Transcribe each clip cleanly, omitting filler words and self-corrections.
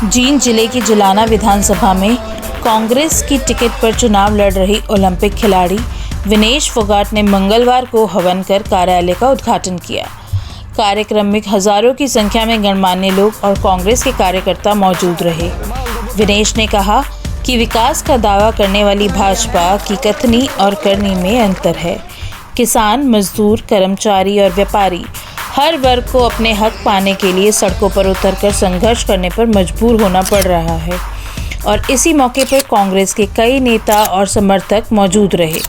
जींद जिले की जुलाना विधानसभा में कांग्रेस की टिकट पर चुनाव लड़ रही ओलंपिक खिलाड़ी विनेश फोगाट ने मंगलवार को हवन कर कार्यालय का उद्घाटन किया। कार्यक्रम में हजारों की संख्या में गणमान्य लोग और कांग्रेस के कार्यकर्ता मौजूद रहे। विनेश ने कहा कि विकास का दावा करने वाली भाजपा की कथनी और करनी में अंतर है। किसान, मजदूर, कर्मचारी और व्यापारी हर वर्ग को अपने हक पाने के लिए सड़कों पर उतरकर संघर्ष करने पर मजबूर होना पड़ रहा है और इसी मौके पर कांग्रेस के कई नेता और समर्थक मौजूद रहे।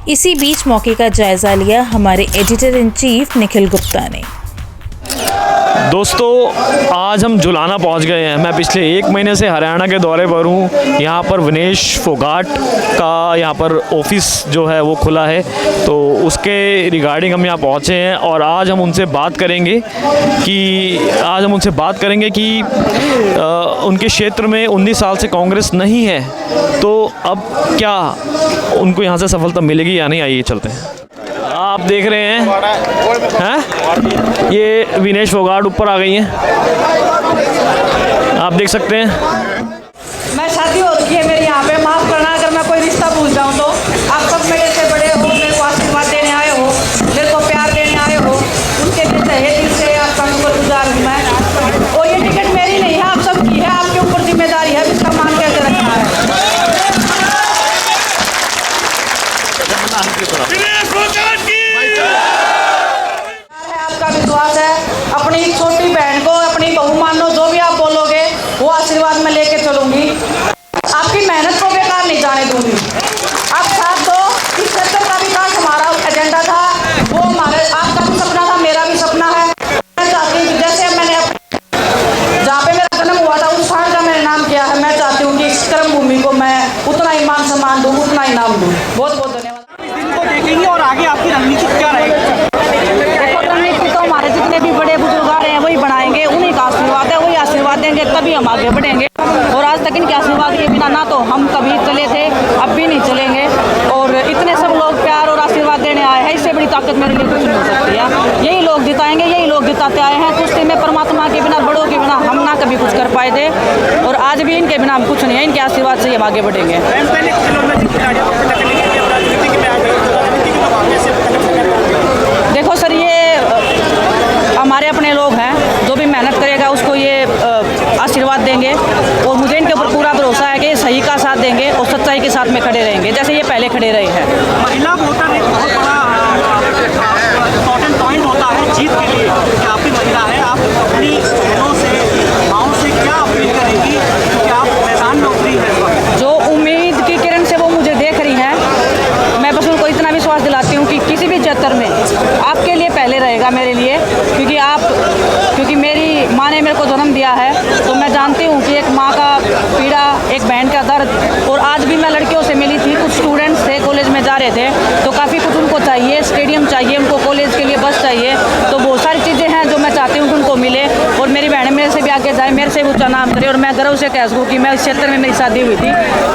इसी बीच मौके का जायजा लिया हमारे editor in chief Nikhil Gupta ने। दोस्तों, आज हम जुलाना पहुंच गए हैं। मैं पिछले 1 महीने से हरियाणा के दौरे पर हूं। यहां पर विनेश फोगाट का यहां पर ऑफिस जो है वो खुला है, तो उसके रिगार्डिंग हम यहां पहुंचे हैं और आज हम उनसे बात करेंगे कि उनके क्षेत्र में 19 साल से कांग्रेस नहीं है, तो अब क्या उनको यहां से सफलता मिलेगी या नहीं। आइए चलते हैं। आप देख रहे हैं ये विनेश फोगाट ऊपर आ गई हैं, आप देख सकते हैं। मैं शादी हो रखी है मेरी यहाँ पे, माफ़ करना अगर मैं कोई रिश्ता भूल जाऊँ तो। आप सब मेरे से बड़े हो, मेरे को आशीर्वाद देने आए हो, मेरे को प्यार देने आए हो, उसके लिए तहे दिल से आपका शुक्रगुजार हूँ मैं। और ये टिकट मेरी नहीं है, आप सबकी है, आपके ऊपर जिम्मेदारी है जिसका मान कैसे रखना है। आपका विश्वास है, अपनी छोटी बहन को अपनी बहू मान लो, जो भी आप बोलोगे वो आशीर्वाद में लेके चलूंगी। आपकी मेहनत को बेकार नहीं जाने दूंगी। आप साथ दो। इस क्षेत्र का विकास हमारा एजेंडा था, वो हमारे आपका भी सपना था, मेरा भी सपना है। मैं चाहती हूँ जैसे मैंने जहाँ पे मेरा जन्म हुआ था उस स्थान का मैंने नाम किया है, मैं चाहती हूँ कि इस कर्म भूमि को मैं उतना ही मान सम्मान दूँ, उतना ही नाम दूँ। बहुत बहुत धन्यवाद। देखेंगे और आगे आपकी रणनीति क्या रहेगी? देखो, रणनीति तो हमारे जितने भी बड़े बुजुर्ग आ रहे हैं वही बनाएंगे, उन्हीं का आशीर्वाद है, वही आशीर्वाद देंगे तभी हम आगे बढ़ेंगे। और आज तक इनके आशीर्वाद के बिना ना तो हम कभी चले थे, अब भी नहीं चलेंगे। और इतने सब लोग प्यार और आशीर्वाद देने आए हैं, इससे बड़ी ताकत मेरे लिए कुछ नहीं हो सकती है। यही लोग जिताएंगे, यही लोग जिताते आए हैं। कुश्ती में परमात्मा के बिना, बड़ों के बिना हम ना कभी कुछ कर पाए थे और आज भी इनके बिना हम कुछ नहीं है। इनके आशीर्वाद से हम आगे बढ़ेंगे। देखो सर, ये हमारे अपने लोग हैं, जो भी मेहनत करेगा उसको ये आशीर्वाद देंगे और मुझे इनके ऊपर पूरा भरोसा है कि ये सही का साथ देंगे और सच्चाई के साथ में खड़े रहेंगे, जैसे ये पहले खड़े रहे हैं। महिला वोटर एक बहुत बड़ा इम्पोर्टेंट पॉइंट होता है जीत के लिए कि आपकी महिला है। आप अपनी बहनों से, माओं से क्या अपील करेंगी कि आप मैदान में उतरी है? जो उम्मीद की किरण से वो मुझे देख रही हैं, मैं बस उनको इतना विश्वास दिलाती हूँ कि किसी भी क्षेत्र में आपके लिए पहले रहेगा मेरे लिए, क्योंकि मेरी माँ ने मेरे को जन्म दिया है, तो मैं जानती हूँ कि एक माँ का पीड़ा, एक बहन का दर्द। और आज भी मैं लड़कियों से मिली थी, कुछ स्टूडेंट्स थे, कॉलेज में जा रहे थे, तो काफ़ी कुछ उनको चाहिए, स्टेडियम चाहिए उनको, कॉलेज के लिए बस चाहिए, तो बहुत सारी चीज़ें हैं जो मैं चाहती हूँ कि उनको मिले और मेरी बहनें मेरे से भी आगे जाए, मेरे से भी ऊँचा नाम करे। और मैं गर्व से कह सकूँ कि मैं इस क्षेत्र में मेरी शादी हुई थी।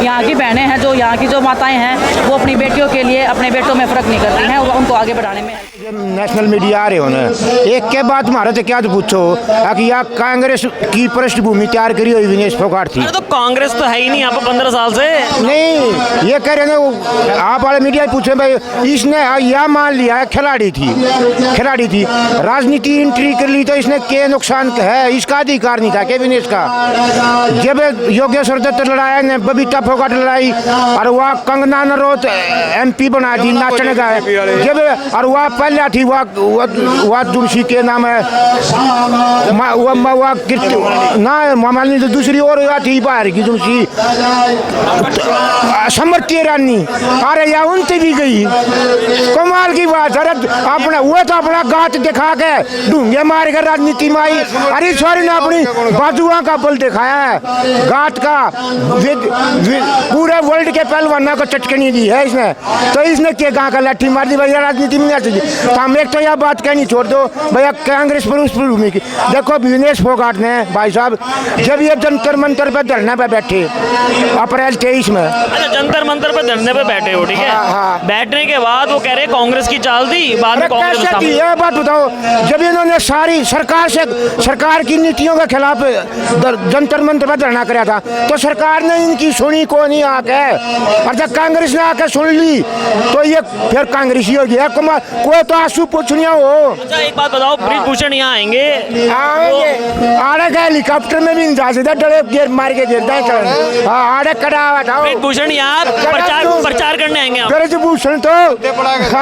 यहाँ की बहनें हैं, जो यहाँ की जो माताएँ हैं, वो अपनी बेटियों के लिए, अपने बेटों में फ़र्क नहीं करती हैं और उनको आगे बढ़ाने में। नेशनल मीडिया आ रहे हो ना, एक के बाद तुम्हारे से क्या तो पूछो कि यहाँ कांग्रेस की पृष्ठभूमि तैयार करी हुई विनेश फोगाट थी। तो कांग्रेस तो है ही नहीं यहाँ पर 15 साल से। नहीं, ये कह रहे हैं आप वाले मीडिया पूछे भाई, इसने यह मान लिया है खिलाड़ी थी, राजनीति एंट्री कर ली तो इसने क्या नुकसान है, इसका अधिकार नहीं था के विनेश का। जब योगेश्वर दत्त लड़ाया ने, बबीता फोगाट लड़ाई और वह कंगना नरोत MP बना दी नाचने का है। जब और वह पहले थी वह तुलसी के नाम है ना मामाली, तो दूसरी और थी बाहर की तुलसी समर्थी ईरानी, अरे या उनसे भी गई। कमाल की बात। अरे अपना वो तो अपना गात दिखा के ढूंढे मार कर राजनीति में आई। अरे सॉरी ने अपनी बाजुआ का बल दिखाया है, गात का पूरे वर्ल्ड के पहलवानों को चटकनी दी है इसने। तो इसने क्या कहा का लाठी मार दी भैया, राजनीति में नहीं आ सकती। तो हम एक तो यह बात कहनी छोड़ दो भैया, कांग्रेस पर उस भूमि की। देखो विनेश फोगाट ने भाई साहब, जब ये जंतर मंतर पे धरने पे बैठे अप्रैल 23 में, अच्छा जंतर मंतर पे धरने पे बैठे हो, ठीक है। हाँ। बैठने के बाद वो कह रहे कांग्रेस की चाल थी, बाद में कांग्रेस। ये बात बताओ, जब इन्होंने सारी सरकार की नीतियों के खिलाफ जनता जंतर मंतर पर धरना कराया था, तो सरकार ने इनकी सुनी को नहीं आके, और जब कांग्रेस ने आके सुन ली तो ये फिर कांग्रेसी हो गया। कोई तो आंसू पूछनिया हो। अच्छा एक बात बताओ, बृजभूषण यहाँ आएंगे, आड़े का हेलीकॉप्टर में भी नहीं जा सकता, डरे गिर मार के गिरता है। आड़े कड़ा हुआ था बृजभूषण यहाँ प्रचार करने आएंगे आप? बृजभूषण तो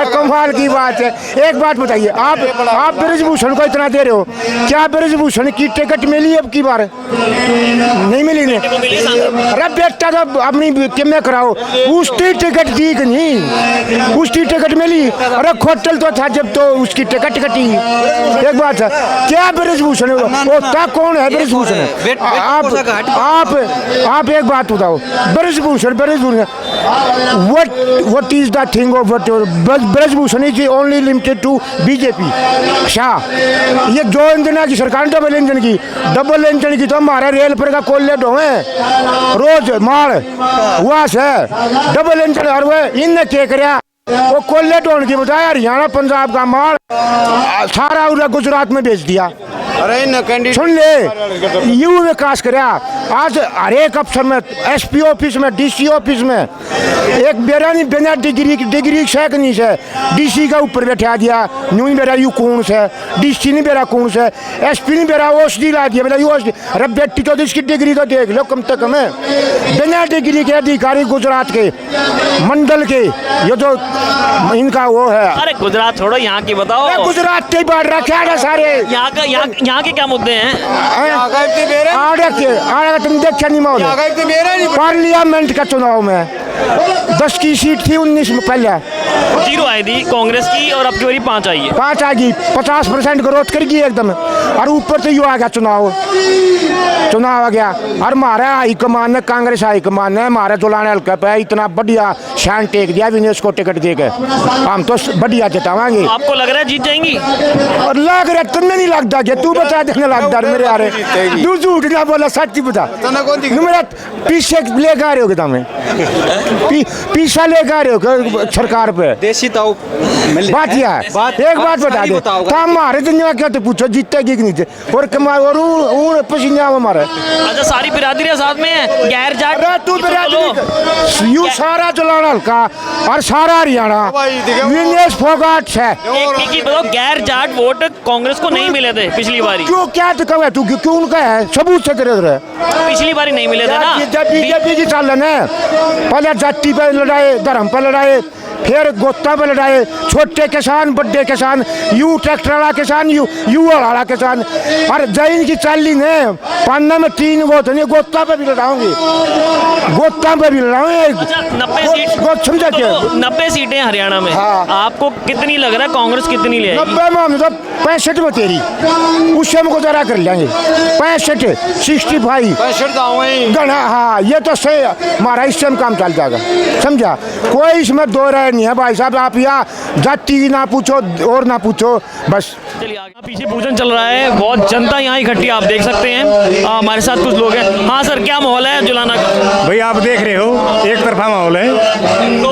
कमाल की बात है। एक बात बताइए, आप बृजभूषण को इतना दे रहे हो, क्या बृजभूषण की टिकट मिली अब की बार? नहीं मिली ने। अरे बेटा तो अपनी किमें कराओ, उसकी टिकट दी कि नहीं? उसकी टिकट मिली? अरे खोटल तो था जब तो उसकी टिकट कटी। एक बात है, क्या बृजभूषण होता कौन है बृजभूषण? आप एक बात बताओ, Brijbhushan what is the thing of what Brijbhushan is only limited to BJP Shah. ये जो इंजन की सरकार डबल इंजन की तो हमारा रेल पर का कोल्ले ढोए रोज माल हुआ से डबल इंजन, और वह इन क्या कराया, वो कोल्ले ढोने की बजाय हरियाणा पंजाब का माल सारा उधर गुजरात में बेच दिया। अरे सुन ले, यू विकास कराया। आज हर एक अफसर में, SP ऑफिस में, DC ऑफिस में एक बेरा नहीं बिना डिग्री सेकनी से DC का ऊपर बैठा दिया। न्यू बेरा यू कौन से DC नहीं बेरा कौन से, SP नहीं बेरा OSD ला दिया। बेटा OSD, अरे बेटी तो इसकी डिग्री तो देख लो कम से कम है। बिना डिग्री के अधिकारी गुजरात के मंडल के, ये जो इनका वो है। अरे गुजरात छोड़ो, यहाँ की बताओ। गुजरात के बाढ़ रखे है सारे। यहाँ के क्या मुद्दे हैं? तुम देखा नहीं मौल पार्लियामेंट का चुनाव में 10 की सीट थी, 19 में पहले 0 आई थी कांग्रेस की, और अब की बारी 5 आई है। 5 आ गई, 50% ग्रोथ करेगी एकदम। और ऊपर से यू आ गया चुनाव आ गया। और हमारा हाईकमान ने, कांग्रेस हाईकमान ने हमारे जुलाने हल्के पे इतना बढ़िया शान टेक दिया विनेश को टिकट दे के, हम तो बढ़िया जितावाएंगे। आपको लग रहा है जीत जाएंगी? और लग रहा तुम्हें नहीं लगता क्या? तू बता देखने लगता मेरे यार, तू झूठ ना बोला, सच ही बता। मेरा पीछे लेकर आ रहे हो तुम्हें, पीछा लेकर आ रहे हो सरकार पे। देसी ताऊ बात यह है, एक बात बता दे, हमारे दुनिया क्या तो पूछो जीतेगी कि नहीं, और कमाओ और पसीना हमारे। अच्छा सारी बिरादरियां साथ में है, गैर जाट तू बिरादरी यू सारा चलाना हल्का और सारा हरियाणा विनेश फोगाट है। एक बताओ, गैर जाट वोट कांग्रेस को नहीं मिले थे पिछली बारी? क्यों, क्या तो कहा तू, क्यों उनका है सबूत से करे रहे? पिछली बारी नहीं मिले थे ना। जब बीजेपी की चालन है, पहले जाति पे लड़ाए, धर्म पे लड़ाए, फिर गोता पे लड़ाए, छोटे किसान बड़े किसान, यू ट्रैक्टर वाला किसान, यू वाला किसान। और जैन की चाली ने पन्ना में 3 गोत नहीं, गोता पे भी लड़ाऊंगी, गोता पे भी लड़ाऊंगे। 90 सीटें हरियाणा में। हाँ। आपको कितनी लग रहा है कांग्रेस कितनी ले आएगी? 90 में हम तो 65 में तेरी, उससे हमको जरा कर लेंगे 65 65 गणा। हाँ ये तो सही, हमारा इससे काम चल जाएगा, समझा? कोई इसमें दो राय नहीं है भाई साहब। आप यहाँ जाति ना पूछो और ना पूछो, बस। चलिए आगे, पीछे पूजन चल रहा है, बहुत जनता यहाँ इकट्ठी आप देख सकते हैं। हमारे साथ कुछ लोग हैं। हाँ सर, क्या माहौल है जुलाना का? भाई आप देख रहे हो एक तरफा माहौल है। तो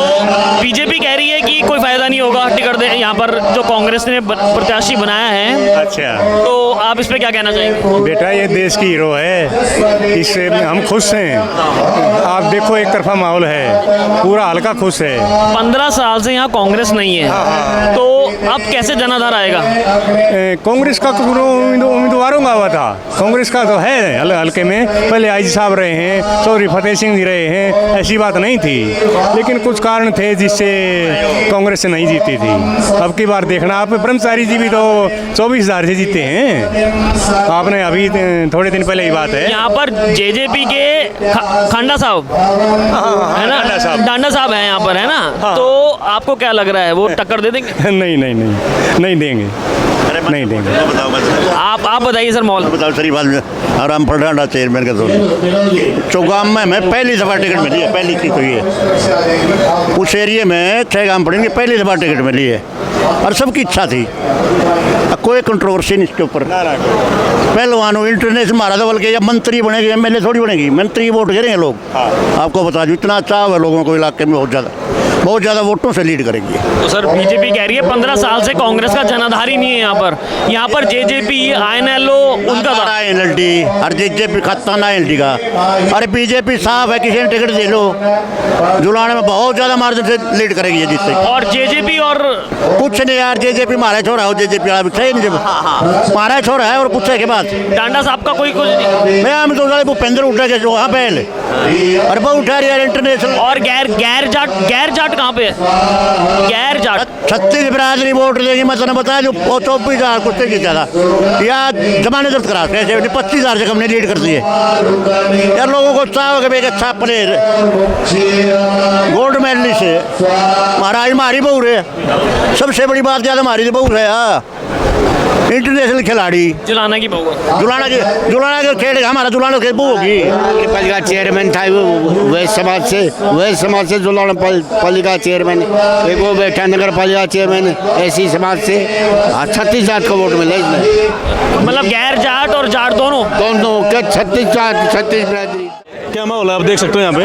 बीजेपी कह रही है कि कोई फायदा नहीं होगा टिकट दे, यहाँ पर जो कांग्रेस ने प्रत्याशी बनाया है। अच्छा, तो आप इस पे क्या कहना चाहेंगे? बेटा ये देश की हीरो है, इससे हम खुश हैं। आप देखो एक तरफा माहौल है, पूरा हल्का खुश है। 15 साल से यहाँ कांग्रेस नहीं है, तो अब कैसे जनाधार आएगा? कांग्रेस का उम्मीदवारों का हुआ था, कांग्रेस का तो है हल्के में। पहले आईजी साहब रहे हैं, चौधरी फतेह सिंह जी रहे हैं, ऐसी बात नहीं थी, लेकिन कुछ कारण थे जिससे कांग्रेस से नहीं जीती थी। अब की बार देखना आप, ब्रह्मचारी जी भी तो 24,000 से जीते हैं। आपने अभी थोड़े दिन पहले ही बात है, यहाँ पर जेजेपी के खांडा साहब है ना, डांडा साहब है यहाँ पर, है ना? तो आपको क्या लग रहा है, वो टक्कर दे देंगे? नहीं देंगे, नहीं देंगे। आप बताइए सर माहौल। बताओ सही बात में, आराम पड़ रहा चेयरमैन का तो चौगाम में मैं पहली दफ़ा टिकट मिली है, पहली चीज़ तो ये। उस एरिए में 6 गांव पड़ेंगे, पहली दफ़ा टिकट मिली है और सबकी इच्छा थी, कोई कंट्रोवर्सी नहीं इसके ऊपर। पहलवानों इंटरनेशनल मारा था, बल्कि जब मंत्री बनेगी, MLA थोड़ी बनेगी, मंत्री वोट करेंगे लोग। आपको बता दूँ, इतना चाव है लोगों को इलाके में बहुत ज़्यादा। बहुत ज़्यादा वोटों से लीड करेगी। तो सर बीजेपी कह रही है 15 साल से कांग्रेस का जनाधार नहीं है यहाँ पर जेजेपी INLO उनका था। एनएलडी और जेजेपी खाता ना एनएलडी का। अरे बीजेपी साफ है, किसी ने टिकट दे लो, जुलाने में बहुत ज़्यादा मार्जिन से लीड करेगी ये जिससे। और जेजेपी और कुछ नहीं यार, जेजेपी मारा छोड़ा हो, जेजेपी वाला भी सही नहीं, जब मारा छोड़ा है और पूछे के बाद डांडा साहब का कोई कुछ नहीं। मैं हम तो भूपेंद्र उठा के जो वहाँ पहले और बहुत उठा रही है इंटरनेशनल। और गैर जाट कहाँ पे है? गैर जाट 36 बिरादरी वोट देगी, मतलब बताया जो 24,000 कुछ से जीता था या जमाने जब्त करा 25,000 से कम ने लीड कर दी है यार। लोगों को उत्साह हो कि एक अच्छा प्लेयर गोल्ड मेडलिस्ट है महाराज, हमारी बहू है, सबसे बड़ी बात ज़्यादा हमारी बहू है यार, इंटरनेशनल खिलाड़ी। जुलाना की बहू है। जुलाना के खेल हमारा जुलाना के बहू होगी। पालिका चेयरमैन था वो वैश्य समाज से जुलाना पालिका चेयरमैन, एक वो बैठा नगर पालिका चेयरमैन ऐसी समाज से 36,000 का वोट मिला इसमें। मतलब गैर जाट और जाट दोनों क्या 36 बिरादरी। क्या माहौल है आप देख सकते हो यहाँ पे।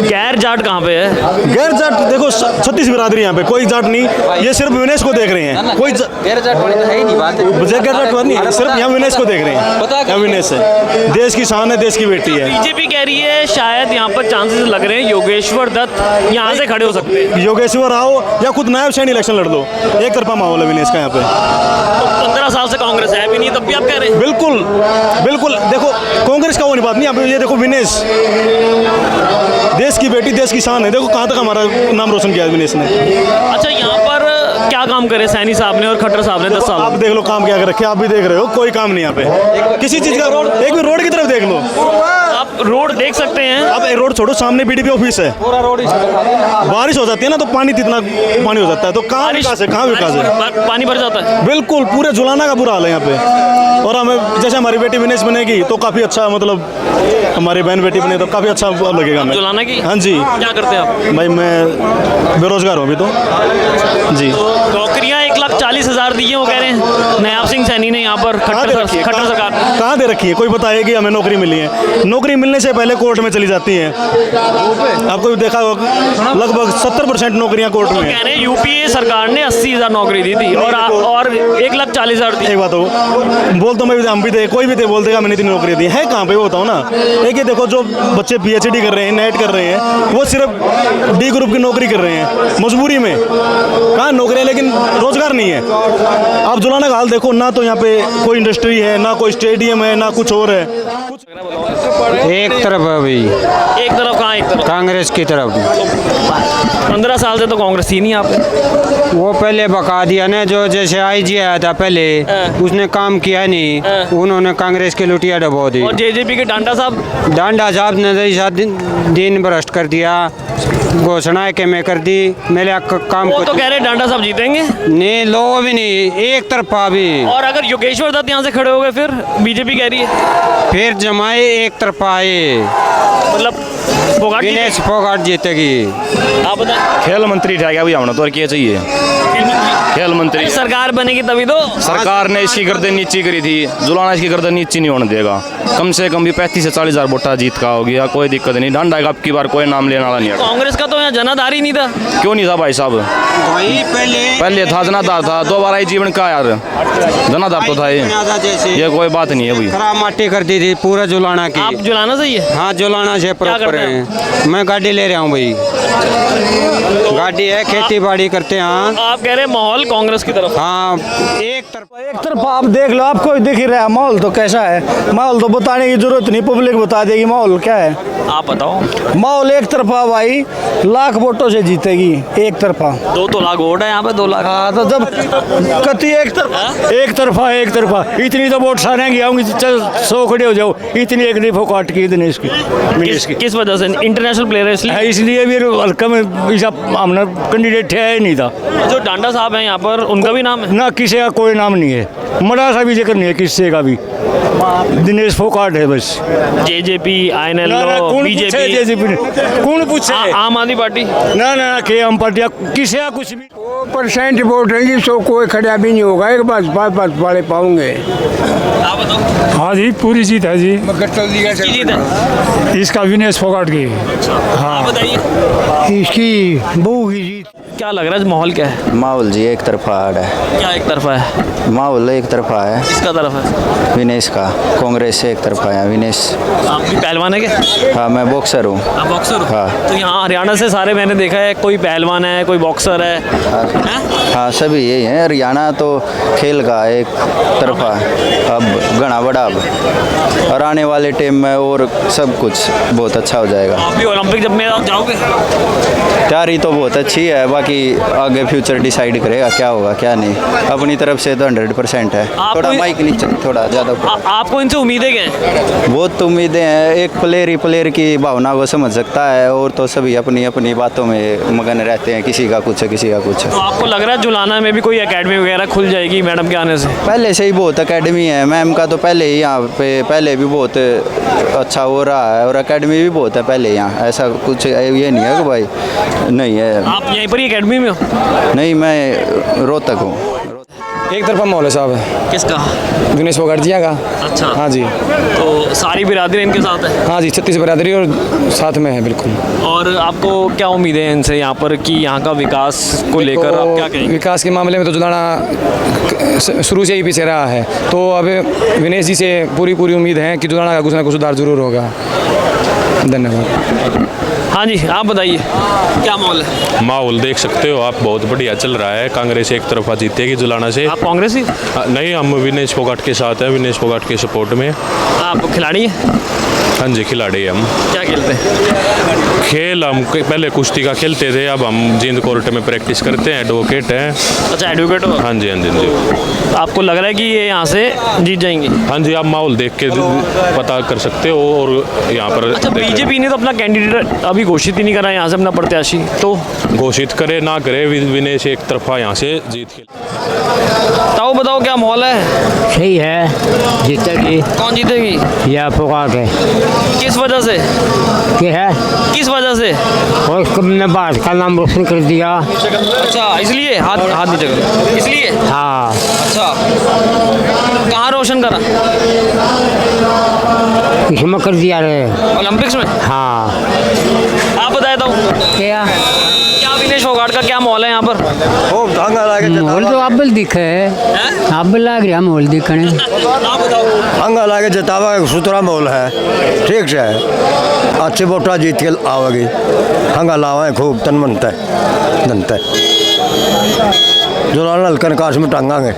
गैर जाट कहाँ पे है? गैर जाट देखो 36 बिरादरी यहाँ पे, कोई जाट नहीं, ये सिर्फ विनेश को देख रहे हैं। कोई गैर जाट वाली तो है ही नहीं बात। गैर जाट बात नहीं, सिर्फ यहाँ विनेश को देख रहे हैं। यहाँ विनेश है, देश की शान है, देश की बेटी है। बीजेपी कह रही है शायद यहाँ पर चांसेस लग रहे हैं योगेश्वर दत्त यहाँ से खड़े हो सकते हैं। योगेश्वर आओ या खुद नायब सैनी इलेक्शन लड़ दो, एक तरफा माहौल है विनेश का यहाँ पे। तो 15 साल से कांग्रेस है भी नहीं, तब भी आप कह रहे हैं। बिल्कुल बिल्कुल, देखो कांग्रेस का वो नहीं बात नहीं, यहाँ पे ये देखो विनेश देश की बेटी, देश की शान है, देखो कहाँ तक हमारा नाम रोशन किया है विनेश ने। अच्छा यहाँ पर क्या काम करे सैनी साहब ने और खट्टर साहब ने 10 साल? आप देख लो काम क्या कर रखे, आप भी देख रहे हो, कोई काम नहीं यहाँ पे किसी चीज़ का। रोड एक भी रोड की तरफ देख लो, आप रोड देख सकते हैं। अब रोड छोड़ो, सामने बीडीपी ऑफिस है, बारिश हो जाती है ना तो पानी इतना पानी हो जाता है, तो कहाँ विकास है, कहाँ विकास है? पानी भर जाता है। बिल्कुल पूरे जुलाना का बुरा हाल है यहाँ पे। और हमें जैसे हमारी बेटी विनेश बनेगी तो काफ़ी अच्छा, मतलब हमारी बहन बेटी बने तो काफ़ी अच्छा लगेगा हमें। जुलाना की? हाँ जी। क्या करते हैं आप? भाई मैं बेरोजगार हूँ अभी तो जी। नौकरियाँ 1,40,000 दी हैं वो कह रहे हैं नयाब सिंह सैनी ने यहाँ पर खट्टर सरकार कहाँ दे रखी है? कोई बताए कि हमें नौकरी मिली है? नौकरी मिलने से पहले कोर्ट में चली जाती है। आपको देखा होगा लगभग 70% नौकरियाँ कोर्ट में कह रहे हैं यूपीए सरकार ने 80,000 नौकरी दी थी और 1,40,000 दी। एक बात हो बोल तो मैं भी, हम भी थे, कोई भी थे बोलते मैंने इतनी नौकरी दी है, कहाँ पे वो बताओ ना। एक ये देखो जो बच्चे PhD कर रहे हैं, नेट कर रहे हैं, वो सिर्फ D ग्रुप की नौकरी कर रहे हैं मजबूरी में, कहाँ नौकरियाँ, लेकिन रोजगार नहीं है। आप जुलाना का हाल देखो ना, तो यहाँ पे कोई इंडस्ट्री है ना, कोई स्टेडियम है ना, कुछ और है। एक तरफ है भाई, एक तरफ कहाँ? एक तरफ कांग्रेस की तरफ। 15 साल से तो कांग्रेस थी नहीं। आप वो पहले बका दिया ना, जो जैसे IG आया था पहले, उसने काम किया नहीं, उन्होंने कांग्रेस की लुटिया डबो दी। और जेजेपी के डांडा साहब ने दिन भ्रष्ट कर दिया, घोषणा के मैं कर दी, मेरे काम वो को तो कह रहे डांडा साहब जीतेंगे नहीं, लो भी नहीं, एक तरफा भी। और अगर योगेश्वर दत्त यहाँ से खड़े हो गए फिर बीजेपी कह रही है फिर जमाए एक तरफा आए, मतलब फोगाट विनेश फोगाट जीतेगी। आप बताएं। खेल मंत्री रह गया, होना तो और क्या चाहिए? खेल मंत्री सरकार बनेगी तभी तो। सरकार ने इसकी गर्दन नीची करी थी, जुलाना इसकी गर्दन नीची नहीं होने देगा। कम से कम भी 35 से 40,000 वोटा जीत का हो गया, कोई दिक्कत नहीं। डांडा का अब की बार कोई नाम लेने वाला नहीं है। कांग्रेस का तो यहाँ जनाधार ही नहीं था। क्यों नहीं था भाई साहब? पहले था जनाधार था, 2 बार आई जीवन का यार, जनाधार तो था ये कोई बात नहीं है भाई। खराब माटी कर दी थी पूरा जुलाना की। आप जुलाना सही है? हाँ जुलाना से प्रॉपर है। मैं गाड़ी ले रहा हूँ भाई, गाड़ी है, खेती बाड़ी करते हैं। हाँ आप कह रहे हैं माहौल कांग्रेस की तरफ। हाँ एक तरफ आप देख लो, आपको दिख ही रहा है माहौल तो कैसा है। माहौल तो बताने की जरूरत नहीं, पब्लिक बता देगी माहौल क्या है। आप बताओ। माहौल एक तरफा भाई, लाख वोटों से जीतेगी एक तरफा। 2 लाख वोट है यहाँ पे, 2 लाख। हाँ तो जब कति एक तरफा इतनी तो वोट सारे आऊंगी, 100 खड़े हो जाओ, इतनी एक नहीं काट की इतने इसकी। किस वजह से? इंटरनेशनल प्लेयर है इसलिए भी हल्का में हमने कैंडिडेट है नहीं था। जो डांडा साहब हैं यहाँ पर, उनका भी नाम है ना, किसी का कोई नाम नहीं है, मरा सा भी जिक्र नहीं है किसी का भी। दिनेश फोगाट है बस। जेजेपी, आईएनएल, कौन पूछे बीजेपी, जेजेपी कौन पूछे? आम आदमी पार्टी। ना के हम पार्टियाँ किसे या कुछ भी परसेंट वोट रहेंगी सो कोई खड़ा भी नहीं होगा, एक बात पाँच वाले पाऊंगे। आप बताओ। हाँ जी, पूरी जीत है जी। किसकी जीत है? इसका विनेश फोगाट की। हाँ बताइए, इसकी बहू की जीत। क्या लग रहा है, माहौल क्या है? माहौल जी एक तरफा है। क्या एक तरफा है? माहौल एक तरफा है। किसका तरफ है? विनेश का, कांग्रेस से एक तरफा है विनेश। आप भी पहलवान है क्या? हाँ, मैं बॉक्सर हूँ। आप बॉक्सर हो? हाँ। तो यहाँ हरियाणा से सारे मैंने देखा है, कोई पहलवान है, कोई बॉक्सर है। हैं? हाँ, सभी यही है। हरियाणा तो खेल का एक तरफा अब घना बड़ा अब, और आने वाले टाइम में और सब कुछ बहुत अच्छा हो जाएगा। आप भी ओलंपिक जब में जाओगे? तैयारी तो बहुत अच्छी है, बाकी आगे फ्यूचर डिसाइड करेगा क्या होगा क्या नहीं। अपनी तरफ से तो 100% है। थोड़ा माइक नीचे, थोड़ा ज़्यादा। आपको इनसे उम्मीदें क्या हैं? बहुत उम्मीदें हैं। एक प्लेयर ही प्लेयर की भावना को समझ सकता है, और तो सभी अपनी अपनी बातों में मगन रहते हैं, किसी का कुछ है किसी का कुछ है। तो आपको लग रहा है जुलाना में भी कोई एकेडमी वगैरह खुल जाएगी मैडम के आने से? पहले से ही बहुत एकेडमी है, मैम का तो पहले ही यहाँ पे पहले भी बहुत अच्छा हो रहा है, और एकेडमी भी बहुत है पहले यहाँ। ऐसा कुछ ये नहीं है कि भाई नहीं है। आप यहीं पर ही एकेडमी में हो? नहीं, मैं रोहतक हूँ। एक तरफा माहौल है साहब। किसका? दिनेश फोगाट जी का। अच्छा। हाँ जी। तो सारी बिरादरी इनके साथ है? हाँ जी, 36 बिरादरी और साथ में है बिल्कुल। और आपको क्या उम्मीद है इनसे यहाँ पर कि यहाँ का विकास को लेकर आप क्या कहेंगे? विकास के मामले में तो जुलाना शुरू से ही पीछे रहा है, तो अब विनेश जी से पूरी उम्मीद है कि जुलाना का कुछ ना कुछ सुधार जरूर होगा। धन्यवाद। हाँ जी, आप बताइए क्या माहौल है? माहौल देख सकते हो आप, बहुत बढ़िया चल रहा है। कांग्रेस एक तरफा जीतेगी जुलाना से। आप कांग्रेस ही? नहीं, हम विनेश फोगाट के साथ हैं, विनेश फोगाट के सपोर्ट में। आप खिलाड़ी हैं? हाँ जी, खिलाड़ी हम। क्या खेलते हैं? खेल हम पहले कुश्ती का खेलते थे, अब हम जींद कोर्ट में प्रैक्टिस करते हैं, एडवोकेट हैं। अच्छा, एडवोकेट हो? हाँ जी, हाँ जी, हाँ जी। आपको लग रहा है कि ये यहाँ से जीत जाएंगे? हाँ जी, आप माहौल देख के पता कर सकते हो। और यहाँ पर अच्छा, बीजेपी ने तो अपना कैंडिडेट अभी घोषित ही नहीं करा यहाँ से, अपना प्रत्याशी। तो घोषित करे ना करे, विनेश एक तरफा यहाँ से जीत के। ताऊ बताओ क्या माहौल है? सही है, जीतेगी। कौन जीतेगी? या फोगाट है। किस वजह से? क्या है? किस वजह से? और तुमने बात का नाम रोशन कर दिया। अच्छा, इसलिए हाथ नीचे करो, इसलिए? हाँ। अच्छा, कहाँ रोशन करा? इसमें कर दिया रे, ओलंपिक्स में? हाँ। आप बताए तो क्या विनेश फोगाट का क्या माहौल है यहाँ पर? माहौल तो अब दिखे है, अब लग रहा माहौल दिखने। आप बताओ। हंगा लागे जतावा सुथरा माहौल है, ठीक से अच्छे वोटा जीत के आवेगी। हंगा लावा है खूब तन मनता है जनता जो हल्कन काश में टांगांगे,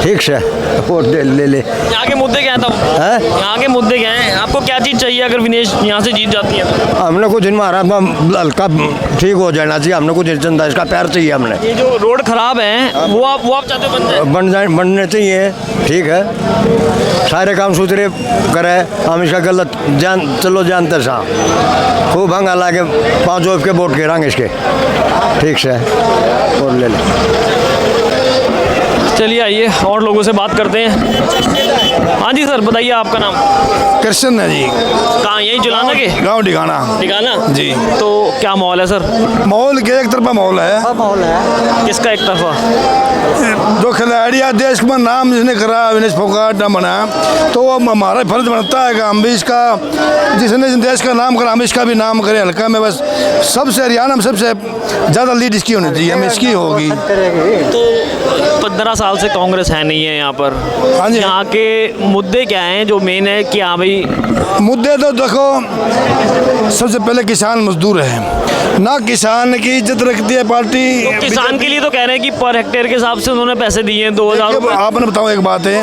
ठीक से वोट ले। यहाँ के मुद्दे क्या हैं? यहाँ के मुद्दे क्या हैं? आपको क्या चीज़ चाहिए अगर विनेश यहाँ से जीत जाती है तो? हमने कुछ हमारा हल्का ठीक हो जाना चाहिए, हमने कुछ जनता इसका प्यार चाहिए। हमने ये जो रोड खराब है वो आप चाहते हो बनने चाहिए, ठीक है। सारे काम सुथरे करे, हम इसका गलत चलो जानते साहब। खूब हंगा ला के 5 के वोट गिराएंगे इसके, ठीक से और ले ले। चलिए आइए और लोगों से बात करते हैं। हाँ जी सर, बताइए आपका नाम? कृष्ण है जी। कहाँ? यही जुलाना के गाँव डिगाना। डिगाना जी। तो क्या माहौल है सर? माहौल के एक तरफा माहौल है। किसका एक तरफा? जो खिलाड़ी आज देश का नाम जिसने करा, विनेश फोगाट नाम बना, तो वो हमारा फर्ज बनता है कि हम भी इसका, जिसने देश का नाम करा, हम इसका भी नाम करें हल्का में। बस सबसे हरियाणा में सबसे ज़्यादा लीड इसकी होनी चाहिए, हम इसकी होगी। तो 15 साल से कांग्रेस है नहीं है यहाँ पर। हाँ जी। यहाँ के मुद्दे क्या हैं जो मेन है कि हाँ भाई? मुद्दे तो देखो, सबसे पहले किसान मजदूर है ना, किसान की इज्जत रखती है पार्टी। तो किसान के लिए तो कह रहे हैं कि पर हेक्टेयर के हिसाब से उन्होंने पैसे दिए हैं 2000। आपने बताओ एक बात है,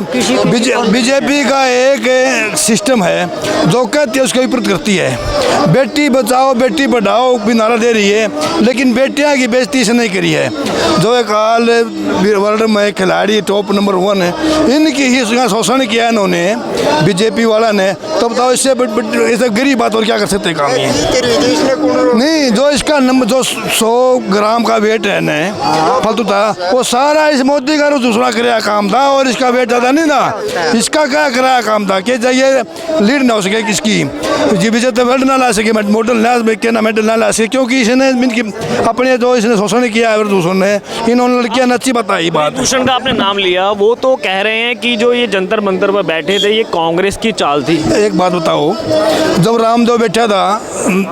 बीजेपी का एक सिस्टम है जो कहती है उसका विपरीत करती है। बेटी बचाओ बेटी पढ़ाओ भी नारा दे रही है, लेकिन बेटियां की बेइज्जती से नहीं करी है। जो एक हाल वर्ल्ड में खिलाड़ी टॉप नंबर 1 है, इनकी ही शोषण किया इन्होंने, बीजेपी वाला ने तो बताओ इससे गरीब बात और क्या कर सकते काम ये नहीं। जो इसका नंबर जो 100 ग्राम का वेट है ना फालतू था, वो सारा इस मोदी का दूसरा कराया काम था, और इसका वेट ज़्यादा नहीं था। इसका क्या कराया काम था कि ये लीड ना हो सके किसकी जी विजय वर्ल्ड ना ला सके, मॉडल ना मेडल ना ला सके, क्योंकि इसने इनकी अपने जो इसने शोषण किया है दूसरों ने, इन्होंने लड़कियां नच्ची बताई बात। भूषण का आपने नाम लिया, वो तो कह रहे हैं कि जो ये जंतर मंतर पर बैठे थे ये कांग्रेस की चाल थी। एक बात बताओ, जब रामदेव बैठा था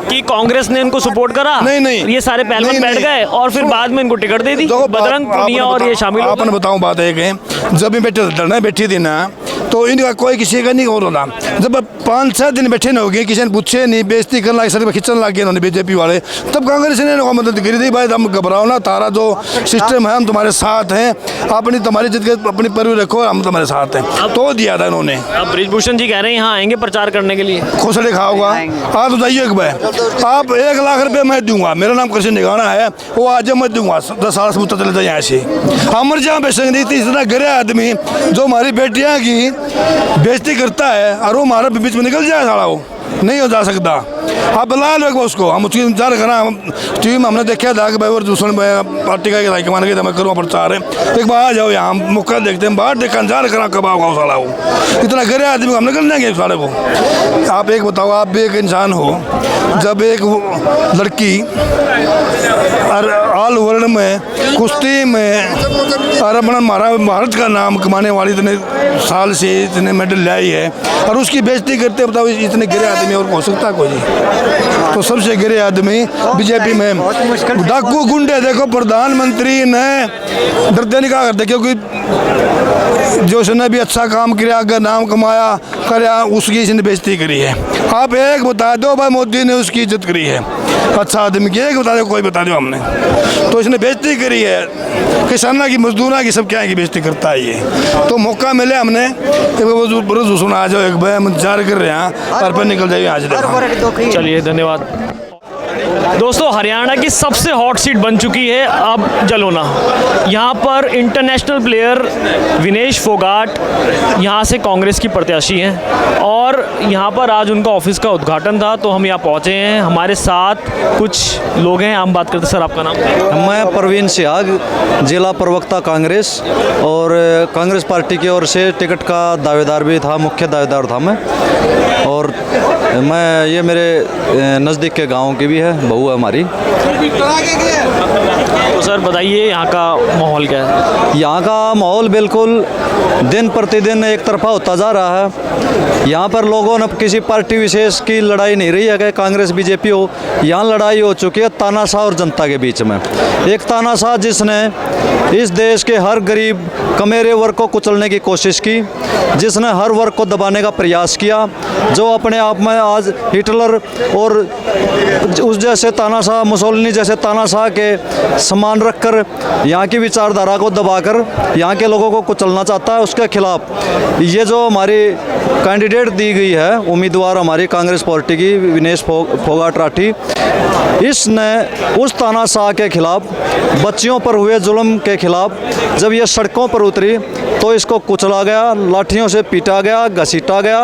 कि कांग्रेस ने इनको सपोर्ट करा? नहीं, ये सारे पहलवान बैठ गए और फिर बाद में इनको टिकट दे दी, बजरंग पूनिया और ये शामिल। आपने बताऊं बात एक है, जब भी बैठी थी ना तो इनका कोई किसी का नहीं हो रहा था। जब 5-6 दिन बैठे न हो गए, किसी ने पूछे नहीं, बेइज्जती करने लगे, सड़क पर खींचने लग गए उन्होंने बीजेपी वाले, तब कांग्रेस ने इनको मदद करी थी, भाई हम घबराओ ना, तारा जो सिस्टम है हम तुम्हारे साथ हैं, अपनी तुम्हारी जिद के अपनी परवी रखो, हम तुम्हारे साथ हैं, तो दिया था इन्होंने। अब ब्रिजभूषण जी कह रहे हैं यहाँ आएंगे प्रचार करने के लिए, खुश लिखा होगा। आप तो जाइए एक बार, आप 1 लाख रुपये मैं दूंगा, मेरा नाम कृष्ण निगाना है, वो आज मैं दूंगा 10 साल से चले जाए यहाँ से। अमर जहाँ बेचेंगे नहीं थी, इतना गरे आदमी जो हमारी बेटियाँ की बेइज्जती करता है और वो हमारे बीच में निकल जाए, साला वो नहीं हो जा सकता। आप बुला लो उसको, हम उसकी इंतजार करा। टीवी में हमने देखा था कि भाई वो दूसरे पार्टी का लाइक मान के मैं करूँ प्रचार है, एक बार आ जाओ यहाँ मौका देखते हैं, बाहर देखा इंतजार करा कब आओगा साला वो, इतना गरे आदमी को हम निकल जाएंगे साले को। आप एक बताओ, आप भी एक इंसान हो, जब एक लड़की ऑल वर्ल्ड में कुश्ती में और अपना भारत का नाम कमाने वाली इतने साल से इतने मेडल लाई है, और उसकी बेइज्जती करते बताओ, इतने गिरे आदमी और हो सकता कोई? तो सबसे गिरे आदमी बीजेपी में डाकू गुंडे। देखो प्रधानमंत्री ने डरते नहीं कहा करते, क्योंकि जो उसने भी अच्छा काम किया, अगर नाम कमाया कराया, उसकी इसने बेइज्जती करी है। आप एक बता दो भाई मोदी ने उसकी इज्जत करी है, अच्छा आदमी की एक बता दो, कोई बता दो हमने, तो इसने बेइज्जती करी है, किसानों की मजदूरों की सब क्या की बेइज्जती करता है ये। तो मौका मिले हमने सुना आ जाओ एक भाई, हम इंतजार कर रहे हैं और फिर निकल जाइए आज। चलिए धन्यवाद। दोस्तों, हरियाणा की सबसे हॉट सीट बन चुकी है अब जलोना। यहाँ पर इंटरनेशनल प्लेयर विनेश फोगाट यहाँ से कांग्रेस की प्रत्याशी हैं, और यहाँ पर आज उनका ऑफिस का उद्घाटन था, तो हम यहाँ पहुँचे हैं। हमारे साथ कुछ लोग हैं, हम बात करते हैं। सर आपका नाम? मैं परवीन सियाग, जिला प्रवक्ता कांग्रेस, और कांग्रेस पार्टी की ओर से टिकट का दावेदार भी था, मुख्य दावेदार था मैं, और मैं ये मेरे नज़दीक के गाँव की भी है, बहू है हमारी। तो सर बताइए यहाँ का माहौल क्या है? यहाँ का माहौल बिल्कुल दिन प्रतिदिन एक तरफा होता जा रहा है। यहाँ पर लोगों ने किसी पार्टी विशेष की लड़ाई नहीं रही है कि कांग्रेस बीजेपी हो, यहाँ लड़ाई हो चुकी है तानाशाह और जनता के बीच में। एक तानाशाह जिसने इस देश के हर गरीब कमेरे वर्ग को कुचलने की कोशिश की, जिसने हर वर्ग को दबाने का प्रयास किया, जो अपने आप में आज हिटलर और उस जैसे तानाशाह, मुसोलिनी जैसे तानाशाह के समान रखकर यहाँ की विचारधारा को दबाकर यहाँ के लोगों को कुचलना चाहता है, उसके खिलाफ ये जो हमारी कैंडिडेट दी गई है, उम्मीदवार हमारी कांग्रेस पार्टी की विनेश फोगाट राठी, इसने उस तानाशाह के खिलाफ, बच्चियों पर हुए जुल्म के खिलाफ जब ये सड़कों पर उतरी तो इसको कुचला गया, लाठियों से पीटा गया, घसीटा गया।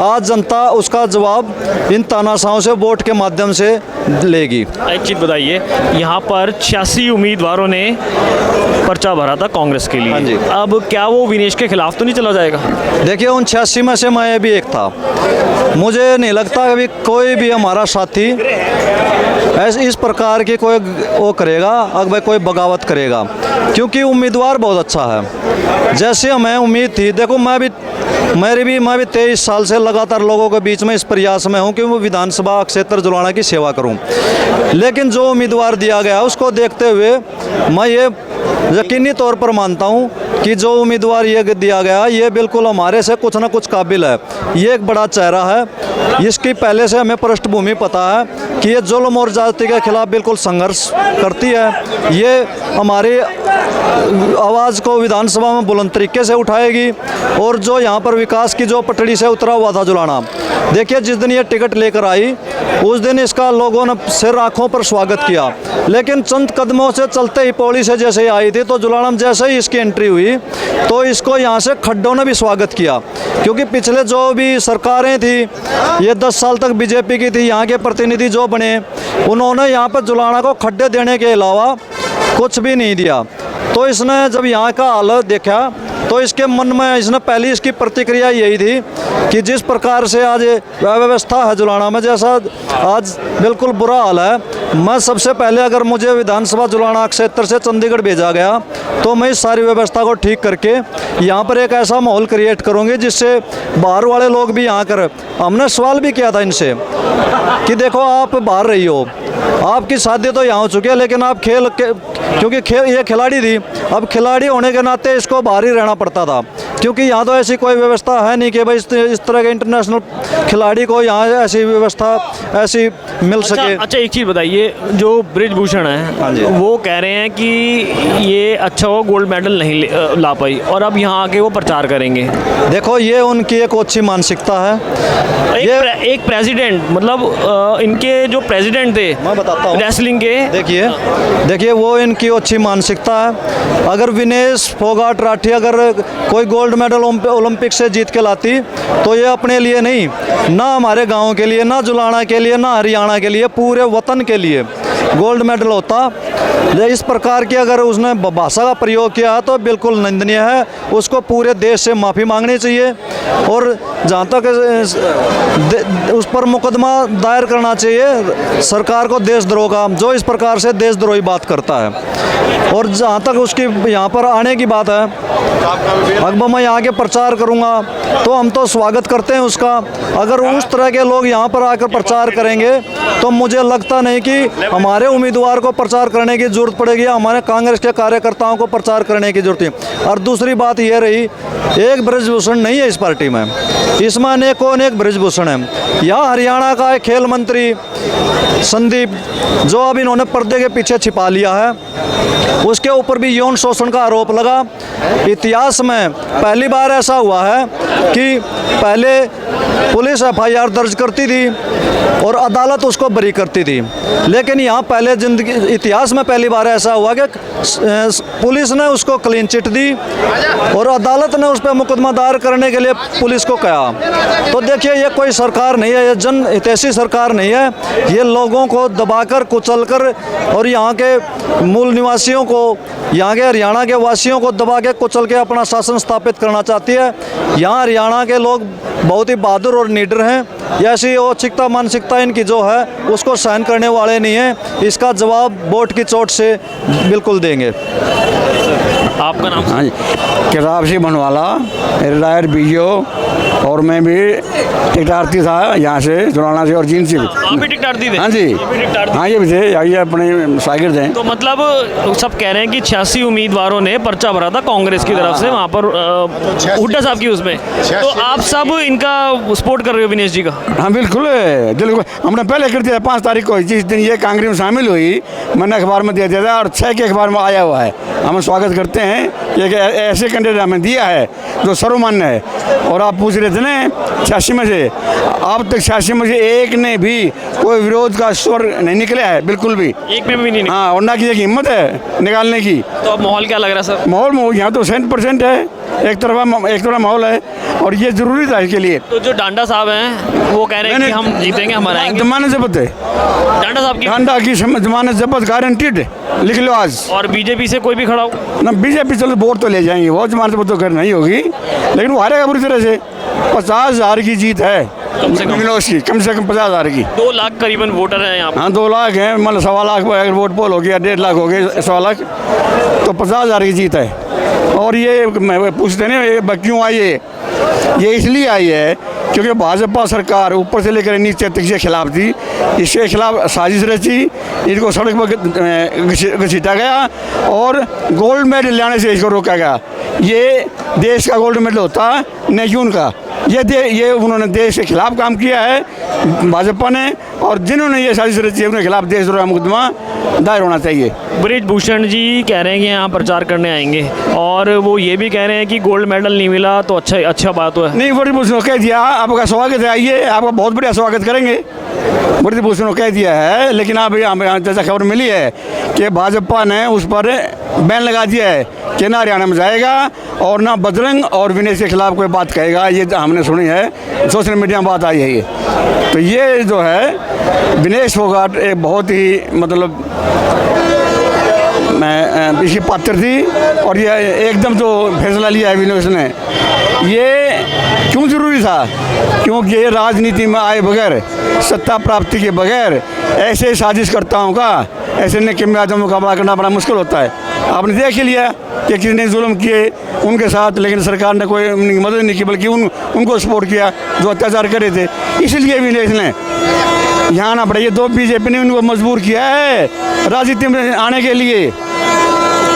आज जनता उसका जवाब इन तानाशाहों से वोट के माध्यम से लेगी। एक चीज़ बताइए, यहाँ पर 86 उम्मीदवारों ने पर्चा भरा था कांग्रेस के लिए। हाँ जी। अब क्या वो विनेश के खिलाफ तो नहीं चला जाएगा? देखिए, उन 86 में से मैं भी एक था। मुझे नहीं लगता कि कोई भी हमारा साथी ऐसे इस प्रकार की कोई वो करेगा, अगर कोई बगावत करेगा, क्योंकि उम्मीदवार बहुत अच्छा है। जैसे हमें उम्मीद थी, देखो मैं भी 23 साल से लगातार लोगों के बीच में इस प्रयास में हूँ कि वो विधानसभा क्षेत्र जुलाना की सेवा करूँ, लेकिन जो उम्मीदवार दिया गया उसको देखते हुए मैं ये यकीनी तौर पर मानता हूँ कि जो उम्मीदवार ये दिया गया ये बिल्कुल हमारे से कुछ ना कुछ काबिल है। ये एक बड़ा चेहरा है इसकी पहले से हमें पृष्ठभूमि पता है कि ये जुल्म और जाति के खिलाफ बिल्कुल संघर्ष करती है। ये हमारी आवाज़ को विधानसभा में बुलंद तरीके से उठाएगी और जो यहाँ पर विकास की जो पटड़ी से उतरा हुआ था जुलाना, देखिए जिस दिन ये टिकट लेकर आई उस दिन इसका लोगों ने सिर आँखों पर स्वागत किया, लेकिन चंद कदमों से चलते ही पौड़ी से जैसे ही आई थी तो जुलाना में जैसे ही इसकी एंट्री हुई तो इसको यहाँ से खड्डों ने भी स्वागत किया, क्योंकि पिछले जो भी सरकारें थी ये 10 साल तक बीजेपी की थी, यहाँ के प्रतिनिधि जो बने उन्होंने यहाँ पर जुलाना को खड्डे देने के अलावा कुछ भी नहीं दिया। तो इसने जब यहाँ का हाल देखा तो इसके मन में इसने पहली इसकी प्रतिक्रिया यही थी कि जिस प्रकार से आज व्यवस्था है जुलाना में, जैसा आज बिल्कुल बुरा हाल है, मैं सबसे पहले अगर मुझे विधानसभा जुलाना क्षेत्र से चंडीगढ़ भेजा गया तो मैं इस सारी व्यवस्था को ठीक करके यहाँ पर एक ऐसा माहौल क्रिएट करूँगी जिससे बाहर वाले लोग भी यहाँ कर, हमने सवाल भी किया था इनसे कि देखो आप बाहर रही हो, आपकी शादी तो यहाँ हो चुकी है, लेकिन आप क्योंकि ये खिलाड़ी थी, अब खिलाड़ी होने के नाते इसको बाहर ही रहना पड़ता था, क्योंकि यहाँ तो ऐसी कोई व्यवस्था है नहीं कि भाई इस तरह के इंटरनेशनल खिलाड़ी को यहाँ ऐसी व्यवस्था ऐसी मिल सके। अच्छा एक चीज़ बताइए, जो ब्रिजभूषण है वो कह रहे हैं कि ये अच्छा हो गोल्ड मेडल नहीं ला पाई और अब यहाँ आके वो प्रचार करेंगे। देखो ये उनकी एक अच्छी मानसिकता है। एक प्रेसिडेंट, मतलब इनके जो प्रेसिडेंट थे मैं बताता हूँ रेसलिंग के, देखिए वो इनकी अच्छी मानसिकता है। अगर विनेश फोगाट राठी अगर कोई गोल्ड मेडल ओलंपिक से जीत के लाती तो ये अपने लिए नहीं, ना हमारे गांव के लिए, ना जुलाना के लिए, ना हरियाणा के लिए, पूरे वतन के लिए गोल्ड मेडल होता। इस प्रकार की अगर उसने भाषा का प्रयोग किया तो बिल्कुल निंदनीय है, उसको पूरे देश से माफ़ी मांगनी चाहिए और जहाँ तक उस पर मुकदमा दायर करना चाहिए सरकार को देशद्रोह का, जो इस प्रकार से देशद्रोही बात करता है। और जहाँ तक उसकी यहाँ पर आने की बात है, अगर मैं यहाँ के प्रचार करूँगा तो हम तो स्वागत करते हैं उसका। अगर उस तरह के लोग यहाँ पर आकर प्रचार करेंगे तो मुझे लगता नहीं कि हमारे उम्मीदवार को प्रचार करने की ज़रूरत पड़ेगी, हमारे कांग्रेस के कार्यकर्ताओं को प्रचार करने की ज़रूरत है। और दूसरी बात यह रही, एक ब्रिजभूषण नहीं है इस पार्टी में, इसमें अनेक ब्रिजभूषण है। यहाँ हरियाणा का एक खेल मंत्री संदीप, जो अब इन्होंने पर्दे के पीछे छिपा लिया है, उसके ऊपर भी यौन शोषण का आरोप लगा। इतिहास में पहली बार ऐसा हुआ है कि पहले पुलिस FIR दर्ज करती थी और अदालत उसको बरी करती थी, लेकिन यहाँ पहले इतिहास में पहली बार ऐसा हुआ कि पुलिस ने उसको क्लीन चिट दी और अदालत ने उस पर मुकदमा दायर करने के लिए पुलिस को कहा। तो देखिए ये कोई सरकार नहीं है, ये जन हितैषी सरकार नहीं है, ये लोगों को दबाकर कुचलकर और यहाँ के मूल निवासियों को, यहाँ के हरियाणा के वासियों को दबा के कुचल के अपना शासन स्थापित करना चाहती है। यहाँ हरियाणा के लोग बहुत ही बहादुर और निडर हैं, ऐसी औचिकता मानसिकता इनकी जो है उसको सहन करने वाले नहीं हैं। इसका जवाब वोट की चोट से बिल्कुल देंगे। आपका नाम? हाँ जी, किताब से बनवाला रिटायर BO और मैं भी टिकटार्थी था यहाँ से जुलाना से और जींद से भी। आप भी टिकटार्थी थे? हाँ जी, हाँ ये भी थे, आइए अपने शागिर्द हैं। तो मतलब सब कह रहे हैं कि 86 उम्मीदवारों ने पर्चा भरा था कांग्रेस की तरफ से वहाँ पर हुड्डा साहब की उसमें, तो आप सब इनका सपोर्ट कर रहे हो विनेश जी का? हाँ बिल्कुल, हमने पहले कर दिया 5 तारीख को, जिस दिन ये कांग्रेस में शामिल हुई मैंने अखबार में दे दिया था और 6 के अखबार में आया हुआ है। हम स्वागत करते हैं ये ऐसे कैंडिडेट हमें दिया है जो सर्वमान्य है। और आप पूछ रहे थे ना 86 में से, अब तक 86 में से एक ने भी कोई विरोध का स्वर नहीं निकला है, बिल्कुल भी एक में भी नहीं। हाँ, और ना की एक हिम्मत है निकालने की। तो अब माहौल क्या लग रहा है सर? माहौल यहाँ तो 100% है, एक तरफा माहौल है और ये जरूरी था इसके लिए। तो जो डांडा साहब हैं वो कह रहे हैं कि हम जीतेंगे, हम हराएंगे। जमानत जब्त है डांडा साहब की, जमानत जब्त गारंटीड, लिख लो आज। और बीजेपी से कोई भी खड़ा हो ना, बीजेपी चलो वोट तो ले जाएंगे, वो जमानत जब्त तो कर नहीं होगी, लेकिन वो हारेगा बुरी तरह से। 50,000 की जीत है कम से कम 50,000 की। 2 लाख करीबन वोटर हैं यहाँ पर। हाँ 2 लाख हैं, मतलब 1.25 लाख अगर वोट पोल हो गया, 1.5 लाख हो गए, 1.25 लाख, तो 50,000 की जीत है। और ये पूछते नहीं क्यों आई है, ये इसलिए आई है क्योंकि भाजपा सरकार ऊपर से लेकर नीचे तक के खिलाफ थी, इसके खिलाफ साजिश रची, इनको सड़क पर घसीटा गया और गोल्ड मेडल लाने से इसको रोका गया। ये देश का गोल्ड मेडल होता नहीं उनका। ये उन्होंने देश के खिलाफ काम किया है भाजपा ने, और जिन्होंने ये साजिश रची है उनके खिलाफ देशद्रोह मुकदमा दायर होना चाहिए। ब्रिजभूषण जी कह रहे हैं कि यहाँ प्रचार करने आएंगे, और वो ये भी कह रहे हैं कि गोल्ड मेडल नहीं मिला तो अच्छा बात है। नहीं, ब्रिजभूषण कह दिया आपका स्वागत है, आइए, आपका बहुत बढ़िया स्वागत करेंगे, ब्रिजभूषण कह दिया है। लेकिन अब यहाँ जैसा खबर मिली है कि भाजपा ने उस पर बैन लगा दिया है कि ना हरियाणा में जाएगा और ना बजरंग और विनेश के खिलाफ कोई बात कहेगा। ये हमने सुनी है, सोशल मीडिया में बात आई है ये। तो ये जो है विनेश फोगाट एक बहुत ही मतलब मैं इसकी पात्र थी, और ये एकदम जो फैसला लिया है विनेश ने, ये क्यों ज़रूरी था? क्योंकि ये राजनीति में आए बगैर, सत्ता प्राप्ति के बगैर ऐसे साजिशकर्ताओं का ऐसे ने किमियाजा मुकाबला करना बड़ा मुश्किल होता है। आपने देख ही लिया कि किसने जुल्म किए उनके साथ, लेकिन सरकार ने कोई उनकी मदद नहीं की, बल्कि उनको सपोर्ट किया जो अत्याचार कर रहे थे। इसलिए विनेश ने यहाँ आना पड़ा। ये दो बीजेपी ने उनको मजबूर किया है राजनीति में आने के लिए।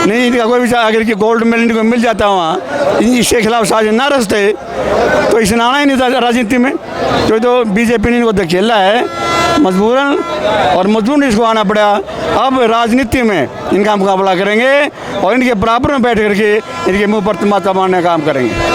नहीं, इनका कोई विचार अगर कि गोल्ड मेडल को मिल जाता वहाँ, इसके खिलाफ साजिश ना रचते तो इसे आना ही नहीं था राजनीति में। तो बीजेपी ने इनको धकेला है मजबूरन, और मजबूरन इसको आना पड़ा। अब राजनीति में इनका मुकाबला करेंगे और इनके बराबर में बैठ करके इनके मुंह पर तमाचा मारने का काम करेंगे।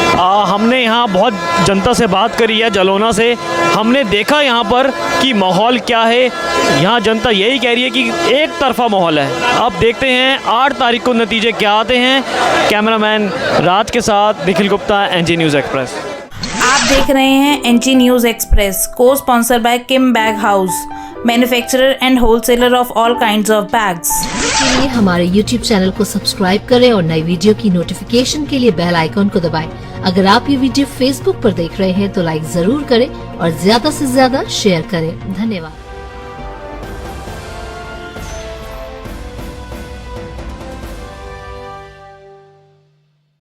हमने यहाँ बहुत जनता से बात करी है, जलोना से। हमने देखा यहाँ पर कि माहौल क्या है। यहाँ जनता यही कह रही है कि एक तरफा माहौल है। अब देखते हैं 8 तारीख को नतीजे क्या आते हैं। कैमरामैन राज के साथ Nikhil Gupta, NG news express. आप देख रहे हैं एनजी न्यूज़ एक्सप्रेस, को sponsor by Kim bag house, manufacturer and wholesaler of all kinds of bags. के लिए हमारे YouTube चैनल को सब्सक्राइब करें और नई वीडियो की नोटिफिकेशन के लिए बेल आइकॉन को दबाएं। अगर आप ये वीडियो Facebook पर देख रहे हैं तो लाइक जरूर करें और ज्यादा से ज्यादा शेयर करें। धन्यवाद।